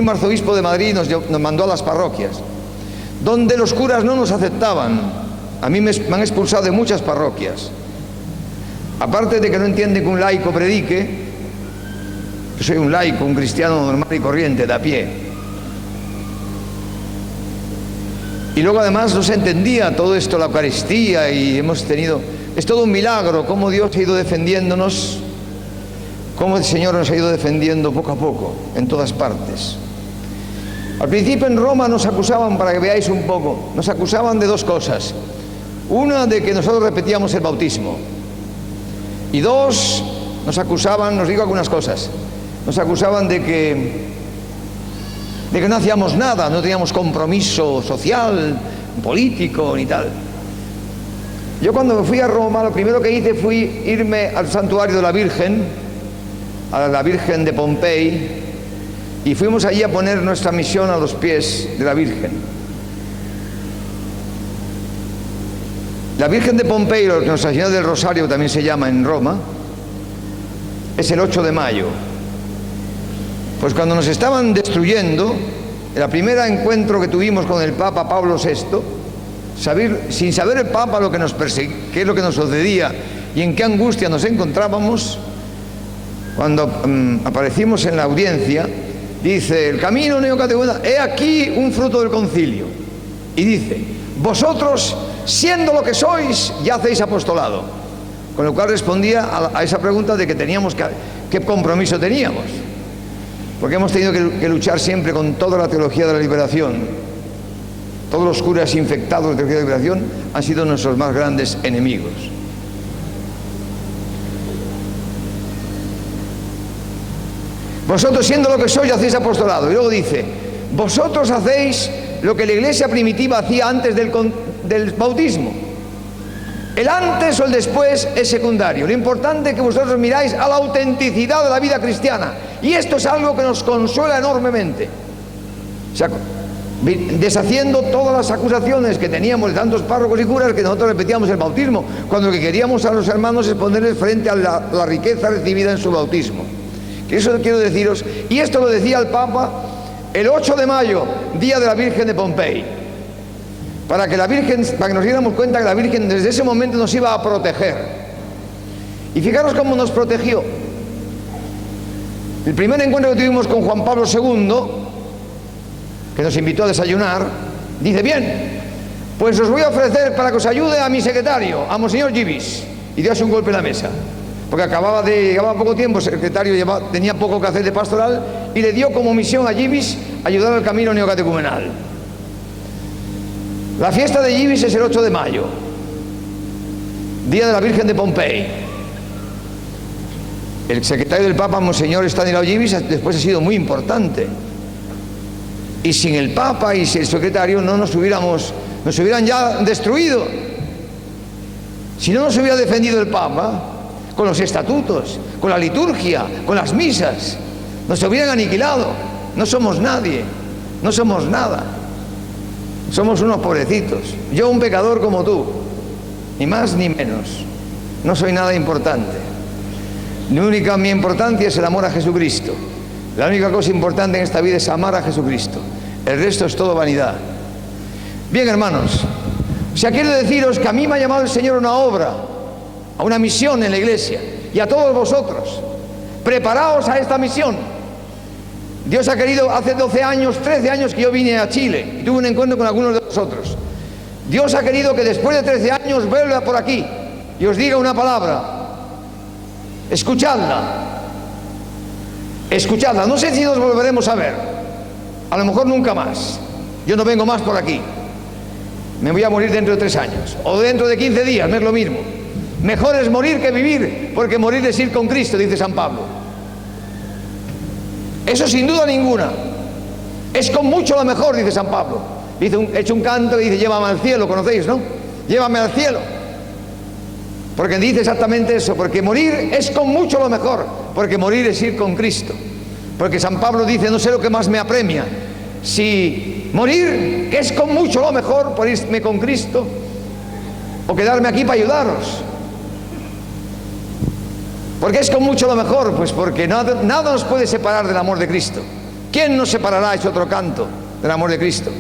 primo arzobispo de Madrid nos mandó a las parroquias, donde los curas no nos aceptaban. A mí me han expulsado de muchas parroquias. Aparte de que no entienden que un laico predique, yo soy un laico, un cristiano normal y corriente, de a pie. Y luego además no se entendía todo esto, la Eucaristía, y hemos tenido... Es todo un milagro, cómo Dios ha ido defendiéndonos, cómo el Señor nos ha ido defendiendo poco a poco, en todas partes. Al principio en Roma nos acusaban, para que veáis un poco, nos acusaban de dos cosas. Una, de que nosotros repetíamos el bautismo. Y dos, nos acusaban, nos digo algunas cosas, nos acusaban de que no hacíamos nada, no teníamos compromiso social, político, ni tal. Yo cuando fui a Roma, lo primero que hice fue irme al santuario de la Virgen, a la Virgen de Pompey, y fuimos allí a poner nuestra misión a los pies de la Virgen. La Virgen de Pompey, lo que Nuestra Señora del Rosario también se llama en Roma, es el 8 de mayo. Pues cuando nos estaban destruyendo, el primer encuentro que tuvimos con el Papa Pablo VI, sin saber el Papa lo que nos qué es lo que nos sucedía y en qué angustia nos encontrábamos, cuando aparecimos en la audiencia, dice: el camino neocatecumenal, he aquí un fruto del concilio. Y dice: vosotros, siendo lo que sois, ya hacéis apostolado. Con lo cual respondía a esa pregunta de que teníamos qué compromiso teníamos. Porque hemos tenido que luchar siempre con toda la teología de la liberación. Todos los curas infectados de la teología de la liberación han sido nuestros más grandes enemigos. Vosotros, siendo lo que sois, hacéis apostolado. Y luego dice: vosotros hacéis lo que la iglesia primitiva hacía antes del bautismo. El antes o el después es secundario. Lo importante es que vosotros miráis a la autenticidad de la vida cristiana. Y esto es algo que nos consuela enormemente. O sea, deshaciendo todas las acusaciones que teníamos de tantos párrocos y curas, que nosotros repetíamos el bautismo, cuando lo que queríamos a los hermanos es ponerles frente a la riqueza recibida en su bautismo. Que eso quiero deciros. Y esto lo decía el Papa el 8 de mayo, día de la Virgen de Pompey, para que nos diéramos cuenta que la Virgen desde ese momento nos iba a proteger. Y fijaros cómo nos protegió. El primer encuentro que tuvimos con Juan Pablo II, que nos invitó a desayunar, dice: bien, pues os voy a ofrecer para que os ayude a mi secretario, a Monseñor Givis. Y dio así un golpe en la mesa, porque llevaba poco tiempo, el secretario tenía poco que hacer de pastoral, y le dio como misión a Givis ayudar al camino neocatecumenal. La fiesta de Givis es el 8 de mayo, día de la Virgen de Pompey. El secretario del Papa, Monseñor Estanislao Givis, después ha sido muy importante. Y sin el Papa y sin el secretario nos hubieran ya destruido. Si no nos hubiera defendido el Papa, con los estatutos, con la liturgia, con las misas, nos hubieran aniquilado. No somos nadie, no somos nada. Somos unos pobrecitos. Yo, un pecador como tú, ni más ni menos. No soy nada importante. Mi importancia es el amor a Jesucristo. La única cosa importante en esta vida es amar a Jesucristo. El resto es todo vanidad. Bien, hermanos, o sea, quiero deciros que a mí me ha llamado el Señor a una obra, a una misión en la iglesia, y a todos vosotros. Preparaos a esta misión. Dios ha querido, hace 12 años, 13 años que yo vine a Chile y tuve un encuentro con algunos de vosotros. Dios ha querido que después de 13 años vuelva por aquí y os diga una palabra. Escuchadla. Escuchadla. No sé si nos volveremos a ver. A lo mejor nunca más. Yo no vengo más por aquí. Me voy a morir dentro de 3 años. O dentro de 15 días, no es lo mismo. Mejor es morir que vivir, porque morir es ir con Cristo, dice San Pablo. Eso sin duda ninguna. Es con mucho lo mejor, dice San Pablo. Echa un canto y dice: llévame al cielo, ¿conocéis, no? Llévame al cielo. Porque dice exactamente eso, porque morir es con mucho lo mejor, porque morir es ir con Cristo. Porque San Pablo dice: no sé lo que más me apremia, si morir, que es con mucho lo mejor, por irme con Cristo, o quedarme aquí para ayudaros. ¿Por qué es con mucho lo mejor? Pues porque nada nos puede separar del amor de Cristo. ¿Quién nos separará? Es otro canto del amor de Cristo.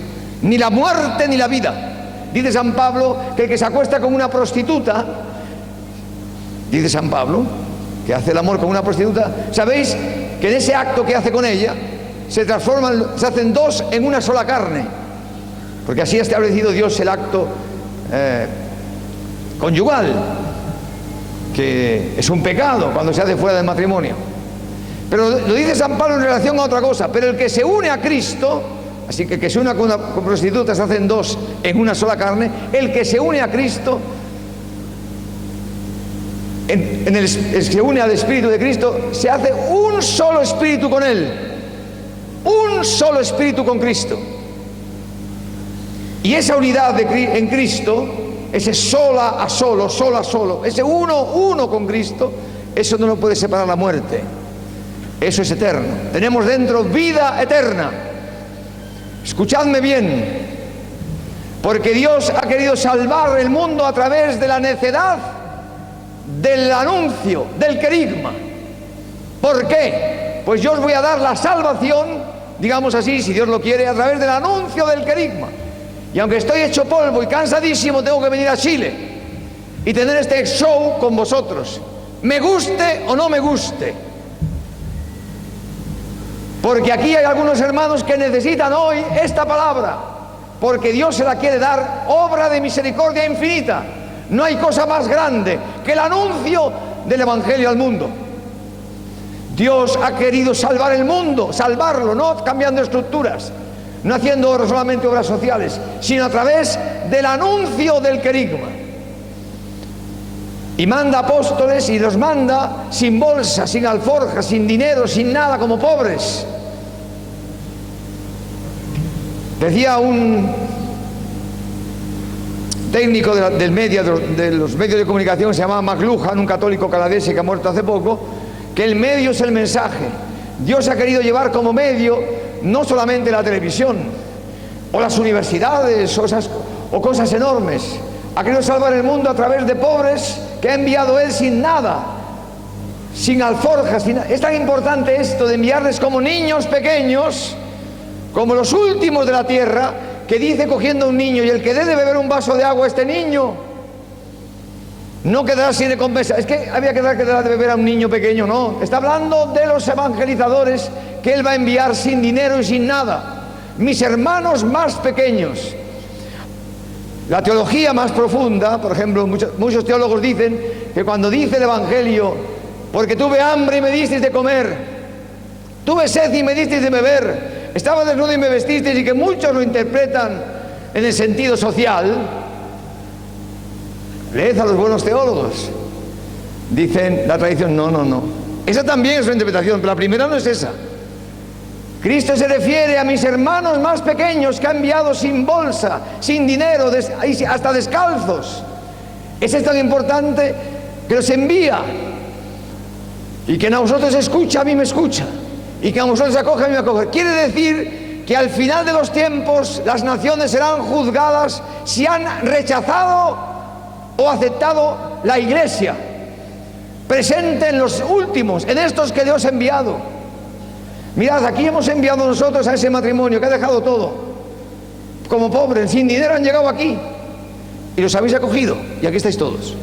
Ni la muerte ni la vida. Dice San Pablo que el que se acuesta con una prostituta, dice San Pablo, que hace el amor con una prostituta, ¿sabéis que en ese acto que hace con ella se hacen dos en una sola carne? Porque así ha establecido Dios el acto conyugal, que es un pecado cuando se hace fuera del matrimonio. Pero lo dice San Pablo en relación a otra cosa. Pero el que se une a Cristo, así que el que se une con una prostituta se hacen dos en una sola carne, el que se une a Cristo, se une al Espíritu de Cristo, se hace un solo espíritu con Él, un solo espíritu con Cristo. Y esa unidad en Cristo, ese sola a solo, ese uno con Cristo, eso no lo puede separar la muerte. Eso es eterno. Tenemos dentro vida eterna. Escuchadme bien, porque Dios ha querido salvar el mundo a través de la necedad del anuncio, del querigma. ¿Por qué? Pues yo os voy a dar la salvación, digamos así, si Dios lo quiere, a través del anuncio del querigma. Y aunque estoy hecho polvo y cansadísimo, tengo que venir a Chile y tener este show con vosotros, me guste o no me guste. Porque aquí hay algunos hermanos que necesitan hoy esta palabra, porque Dios se la quiere dar, obra de misericordia infinita. No hay cosa más grande que el anuncio del Evangelio al mundo. Dios ha querido salvar el mundo, salvarlo, no cambiando estructuras, no haciendo solamente obras sociales, sino a través del anuncio del querigma. Y manda apóstoles y los manda sin bolsa, sin alforja, sin dinero, sin nada, como pobres. Decía un técnico de los medios de comunicación, se llamaba McLuhan, un católico canadiense que ha muerto hace poco, que el medio es el mensaje. Dios ha querido llevar como medio no solamente la televisión o las universidades o cosas enormes. Ha querido salvar el mundo a través de pobres que ha enviado Él sin nada, sin alforjas, sin nada. Es tan importante esto de enviarles como niños pequeños, como los últimos de la tierra, que dice cogiendo a un niño, y el que dé de beber un vaso de agua a este niño no quedará sin recompensa. Es que había que dar de beber a un niño pequeño, no. Está hablando de los evangelizadores que Él va a enviar sin dinero y sin nada. Mis hermanos más pequeños. La teología más profunda, por ejemplo, muchos teólogos dicen que cuando dice el Evangelio, porque tuve hambre y me disteis de comer, tuve sed y me disteis de beber, estaba desnudo y me vestisteis, y que muchos lo interpretan en el sentido social, leed a los buenos teólogos. Dicen la tradición, no. Esa también es una interpretación, pero la primera no es esa. Cristo se refiere a mis hermanos más pequeños que ha enviado sin bolsa, sin dinero, hasta descalzos. Ese es tan importante que los envía. Y que a vosotros escucha, a mí me escucha. Y que a vosotros acoge, a mí me acoge. Quiere decir que al final de los tiempos las naciones serán juzgadas si han rechazado o aceptado la Iglesia presente en los últimos, en estos que Dios ha enviado. Mirad, aquí hemos enviado nosotros a ese matrimonio que ha dejado todo, como pobres, sin dinero, han llegado aquí y los habéis acogido, y aquí estáis todos.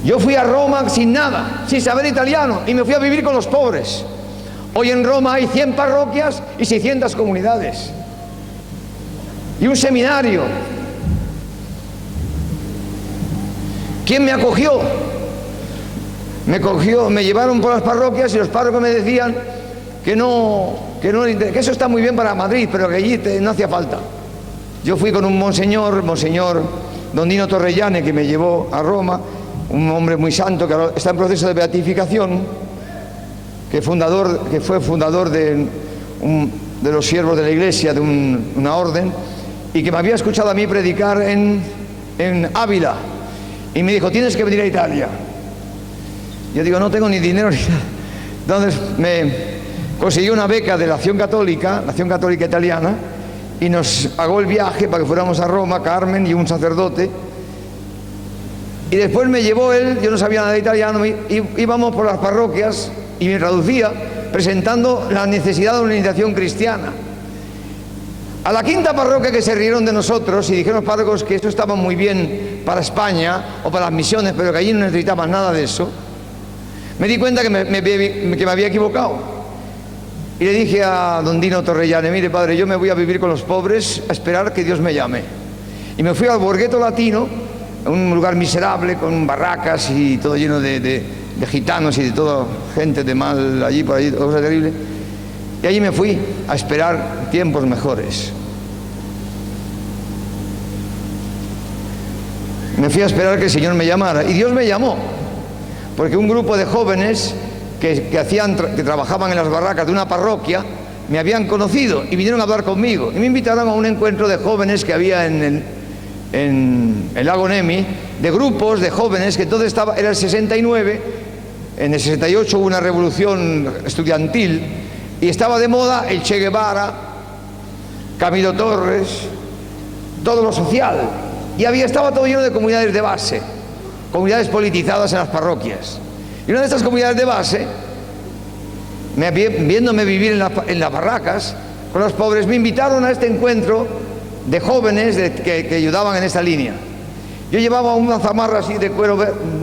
Yo fui a Roma sin nada, sin saber italiano, y me fui a vivir con los pobres. Hoy en Roma hay 100 parroquias y 600 comunidades y un seminario. ¿Quién me acogió? Me llevaron por las parroquias, y los párrocos me decían que eso está muy bien para Madrid, pero que allí no hacía falta. Yo fui con un monseñor Don Dino Torrellane, que me llevó a Roma, un hombre muy santo que ahora está en proceso de beatificación, que fue fundador de los siervos de la Iglesia, de una orden, y que me había escuchado a mí predicar en Ávila, y me dijo, tienes que venir a Italia. Yo digo, no tengo ni dinero ni nada. Entonces me consiguió una beca de la Acción Católica Italiana, y nos pagó el viaje para que fuéramos a Roma, Carmen y un sacerdote. Y después me llevó él, yo no sabía nada de italiano, íbamos por las parroquias y me traducía, presentando la necesidad de una iniciación cristiana. A la quinta parroquia que se rieron de nosotros y dijeron los párrocos que esto estaba muy bien para España o para las misiones, pero que allí no necesitaban nada de eso, me di cuenta que me había equivocado. Y le dije a don Dino Torrellane: mire, padre, yo me voy a vivir con los pobres a esperar que Dios me llame. Y me fui al Borghetto Latino, un lugar miserable, con barracas y todo lleno de gitanos y de toda gente de mal allí, por allí, cosa terrible. Y allí me fui a esperar tiempos mejores. Me fui a esperar que el Señor me llamara. Y Dios me llamó, porque un grupo de jóvenes que trabajaban en las barracas de una parroquia me habían conocido y vinieron a hablar conmigo. Y me invitaron a un encuentro de jóvenes que había en el lago Nemi, de grupos de jóvenes, que entonces era el 69, en el 68 hubo una revolución estudiantil, y estaba de moda el Che Guevara, Camilo Torres, todo lo social. Y estaba todo lleno de comunidades de base, comunidades politizadas en las parroquias. Y una de estas comunidades de base, viéndome vivir en las barracas con los pobres, me invitaron a este encuentro de jóvenes que ayudaban en esta línea. Yo llevaba una zamarra así de cuero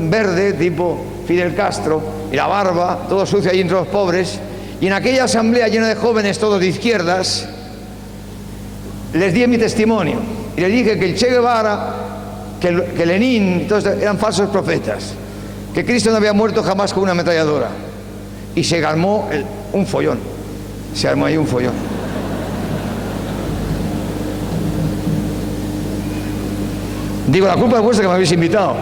verde, tipo Fidel Castro, y la barba, todo sucio allí entre los pobres. Y en aquella asamblea llena de jóvenes, todos de izquierdas, les di mi testimonio. Y les dije que el Che Guevara, que Lenin, todos eran falsos profetas, que Cristo no había muerto jamás con una ametralladora. Y se armó un follón. Se armó ahí un follón. Digo, la culpa es vuestra que me habéis invitado.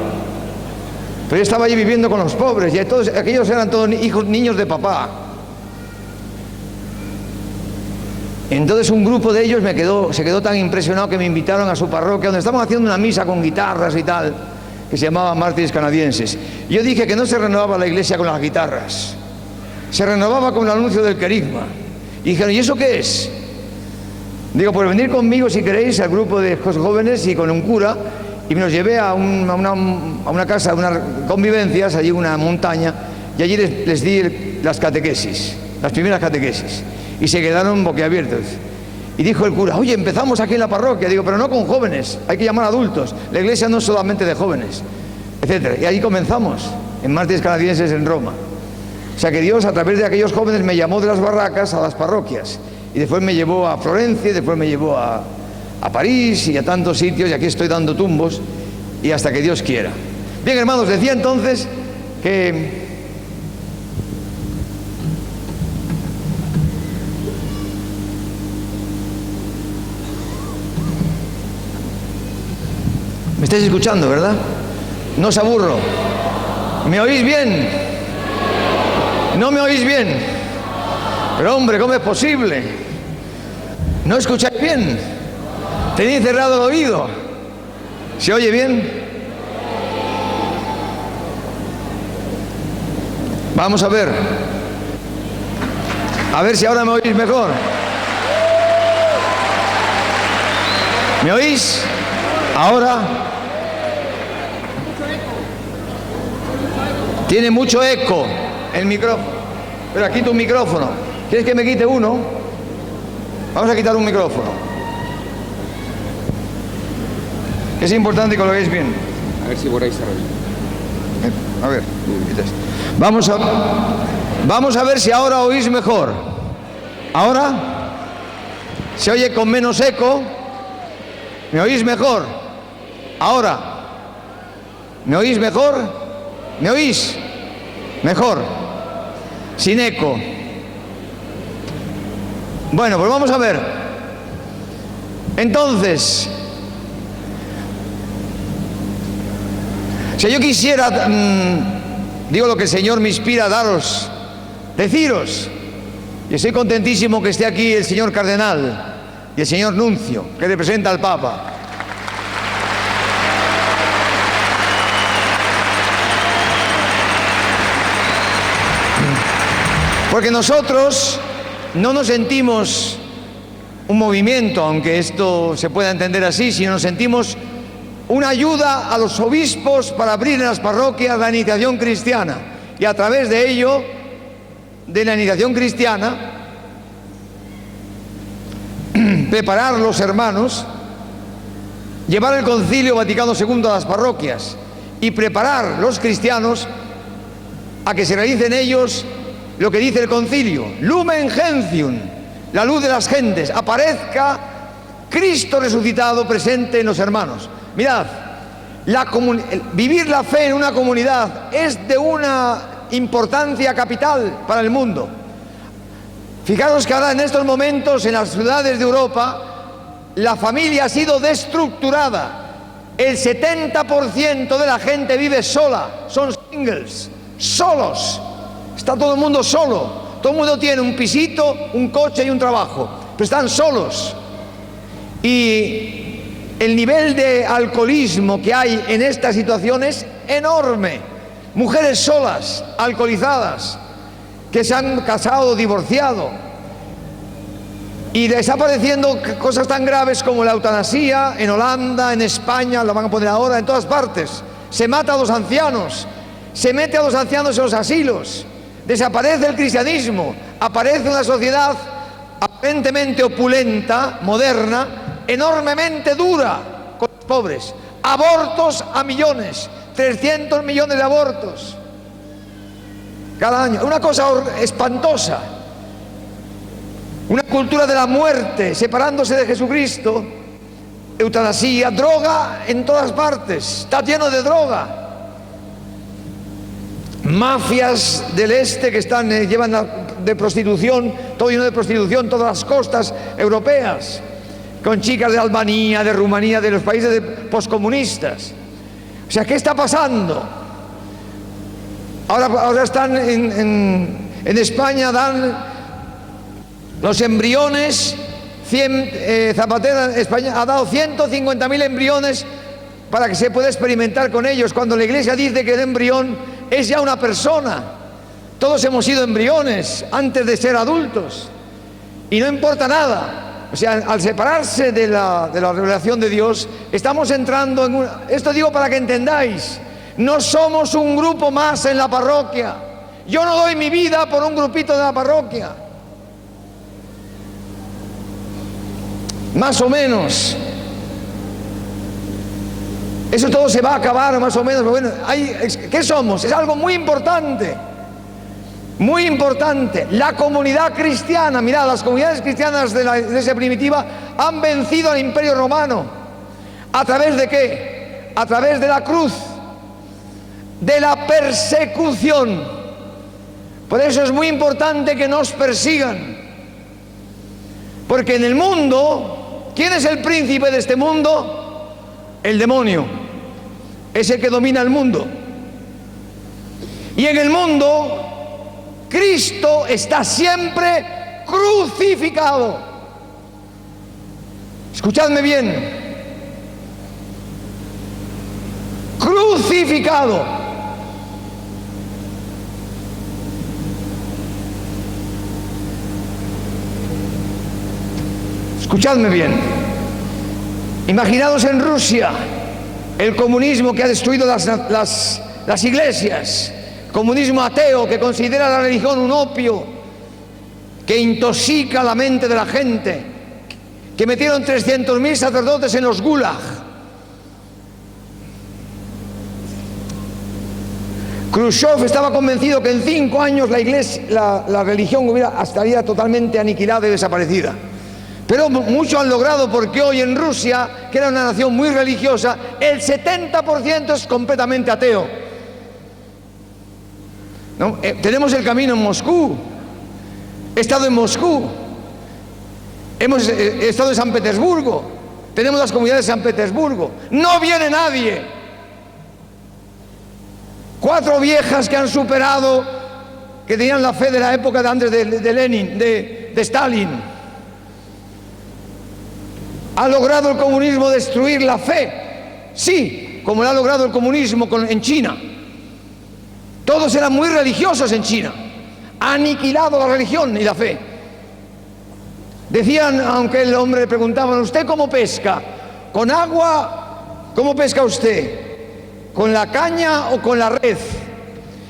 Pero yo estaba allí viviendo con los pobres, y todos aquellos eran todos niños de papá. Entonces un grupo de ellos se quedó tan impresionado que me invitaron a su parroquia, donde estaban haciendo una misa con guitarras y tal, que se llamaba Mártires Canadienses. Y yo dije que no se renovaba la iglesia con las guitarras, se renovaba con el anuncio del querigma. Y dijeron: ¿y eso qué es? Digo: pues venir conmigo, si queréis, al grupo de jóvenes y con un cura. Y me los llevé a una casa, unas convivencias, allí en una montaña, y allí les di las catequesis, las primeras catequesis. Y se quedaron boquiabiertos. Y dijo el cura: oye, empezamos aquí en la parroquia. Digo: pero no con jóvenes, hay que llamar a adultos. La iglesia no es solamente de jóvenes, etc. Y ahí comenzamos, en Mártires Canadienses en Roma. O sea que Dios, a través de aquellos jóvenes, me llamó de las barracas a las parroquias. Y después me llevó a Florencia, y después me llevó a París y a tantos sitios, y aquí estoy dando tumbos, y hasta que Dios quiera. Bien, hermanos, decía entonces que ¿me estáis escuchando, verdad? No os aburro. ¿Me oís bien? ¿No me oís bien? Pero hombre, ¿cómo es posible? ¿No escucháis bien? ¿Tenéis cerrado el oído? ¿Se oye bien? Vamos a ver. A ver si ahora me oís mejor. ¿Me oís? Ahora. Tiene mucho eco el micrófono. Pero quito un micrófono. ¿Quieres que me quite uno? Vamos a quitar un micrófono. Es importante que lo veáis bien. A ver si borráis ahora. A ver. Vamos a ver si ahora oís mejor. ¿Ahora? ¿Se oye con menos eco? ¿Me oís mejor? Ahora. ¿Me oís mejor? ¿Me oís? Mejor. Sin eco. Bueno, pues vamos a ver. Entonces, si yo quisiera, digo lo que el Señor me inspira a deciros, y estoy contentísimo que esté aquí el señor cardenal y el señor nuncio, que representa al Papa. Porque nosotros no nos sentimos un movimiento, aunque esto se pueda entender así, sino nos sentimos una ayuda a los obispos para abrir en las parroquias la iniciación cristiana y a través de ello de la iniciación cristiana, preparar los hermanos, llevar el Concilio Vaticano II a las parroquias y preparar los cristianos a que se realicen ellos lo que dice el concilio: Lumen Gentium, la luz de las gentes, aparezca Cristo resucitado presente en los hermanos. Mirad, vivir la fe en una comunidad es de una importancia capital para el mundo. Fijaros que ahora en estos momentos en las ciudades de Europa la familia ha sido destructurada. El 70% de la gente vive sola, son singles, solos. Está todo el mundo solo. Todo el mundo tiene un pisito, un coche y un trabajo, pero están solos. Y el nivel de alcoholismo que hay en esta situación es enorme. Mujeres solas, alcoholizadas, que se han casado o divorciado. Y desapareciendo cosas tan graves como la eutanasia en Holanda, en España, lo van a poner ahora, en todas partes. Se mata a los ancianos, se mete a los ancianos en los asilos, desaparece el cristianismo, aparece una sociedad aparentemente opulenta, moderna, enormemente dura con los pobres. Abortos a millones, 300 millones de abortos cada año, una cosa espantosa. Una cultura de la muerte, separándose de Jesucristo, eutanasia, droga en todas partes, está lleno de droga. Mafias del este que llevan de prostitución, todo lleno de prostitución, todas las costas europeas, con chicas de Albania, de Rumanía, de los países poscomunistas. O sea, ¿qué está pasando? Ahora están en España, dan los embriones, Zapatero en España ha dado 150.000 embriones para que se pueda experimentar con ellos, cuando la Iglesia dice que el embrión es ya una persona. Todos hemos sido embriones antes de ser adultos y no importa nada. O sea, al separarse de la revelación de Dios, estamos entrando en una... Esto digo para que entendáis, no somos un grupo más en la parroquia. Yo no doy mi vida por un grupito de la parroquia. Más o menos. Eso todo se va a acabar más o menos. Bueno, ¿qué somos? Es algo muy importante. Muy importante. La comunidad cristiana. Mirad, las comunidades cristianas de la Iglesia primitiva han vencido al Imperio Romano. ¿A través de qué? A través de la cruz, de la persecución. Por eso es muy importante que nos persigan. Porque en el mundo, ¿quién es el príncipe de este mundo? El demonio. Es el que domina el mundo. Y en el mundo, Cristo está siempre crucificado. Escuchadme bien. Crucificado. Escuchadme bien. Imaginaos en Rusia el comunismo que ha destruido las iglesias, comunismo ateo que considera la religión un opio que intoxica la mente de la gente, que metieron 300.000 sacerdotes en los gulag. Khrushchev estaba convencido que en 5 años la religión estaría totalmente aniquilada y desaparecida. Pero muchos han logrado, porque hoy en Rusia, que era una nación muy religiosa, el 70% es completamente ateo. ¿No? Tenemos el camino en Moscú. He estado en Moscú. He estado en San Petersburgo. Tenemos las comunidades de San Petersburgo. No viene nadie. 4 viejas que han superado, que tenían la fe de la época de antes de Lenin, de Stalin. ¿Ha logrado el comunismo destruir la fe? Sí, como lo ha logrado el comunismo en China. Todos eran muy religiosos en China. Ha aniquilado la religión y la fe. Decían, aunque el hombre le preguntaban: ¿usted cómo pesca? ¿Con agua? ¿Cómo pesca usted? ¿Con la caña o con la red?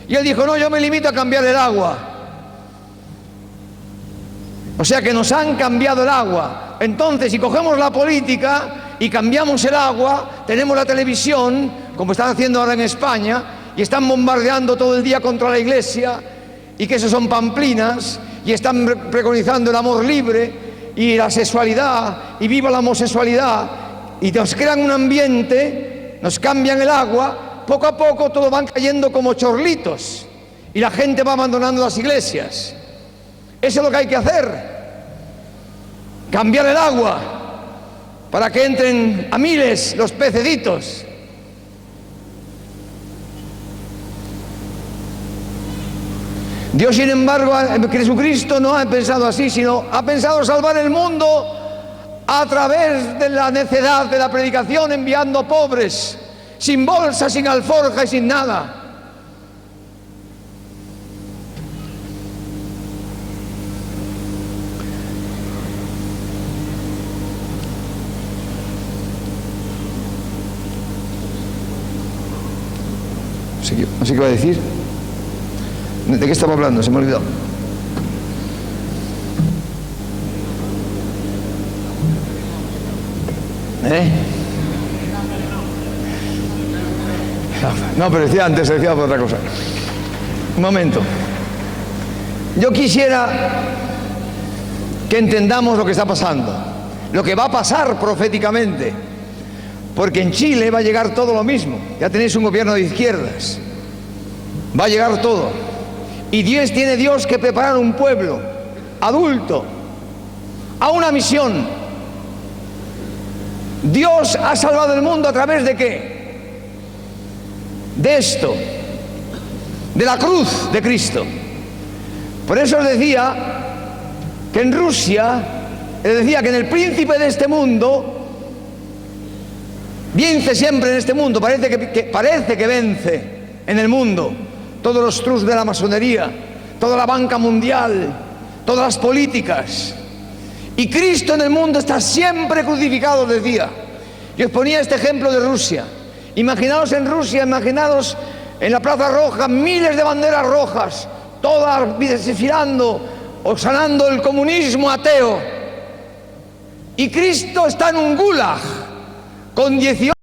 Y él dijo: no, yo me limito a cambiar el agua. O sea que nos han cambiado el agua. Entonces, si cogemos la política y cambiamos el agua, tenemos la televisión, como están haciendo ahora en España, y están bombardeando todo el día contra la Iglesia, y que eso son pamplinas, y están preconizando el amor libre y la sexualidad, y viva la homosexualidad, y nos crean un ambiente, nos cambian el agua, poco a poco todo van cayendo como chorlitos, y la gente va abandonando las iglesias. Eso es lo que hay que hacer, cambiar el agua, para que entren a miles los pececitos. Dios, sin embargo, Jesucristo no ha pensado así, sino ha pensado salvar el mundo a través de la necedad de la predicación, enviando pobres, sin bolsa, sin alforja y sin nada. No sé qué iba a decir. ¿De qué estaba hablando? Se me ha olvidado. No, pero decía antes, decía por otra cosa. Un momento. Yo quisiera que entendamos lo que está pasando, lo que va a pasar proféticamente, porque en Chile va a llegar todo lo mismo. Ya tenéis un gobierno de izquierdas, va a llegar todo, y tiene Dios que preparar un pueblo adulto a una misión. Dios ha salvado el mundo a través de ¿qué? De esto, de la cruz de Cristo. Por eso os decía que en Rusia, les decía que en el príncipe de este mundo vence siempre en este mundo, parece que vence en el mundo. Todos los trusts de la masonería, toda la banca mundial, todas las políticas. Y Cristo en el mundo está siempre crucificado, decía. Y os ponía este ejemplo de Rusia. Imaginaos en Rusia, imaginaos en la Plaza Roja, miles de banderas rojas, todas desfilando o sanando el comunismo ateo. Y Cristo está en un gulag con 18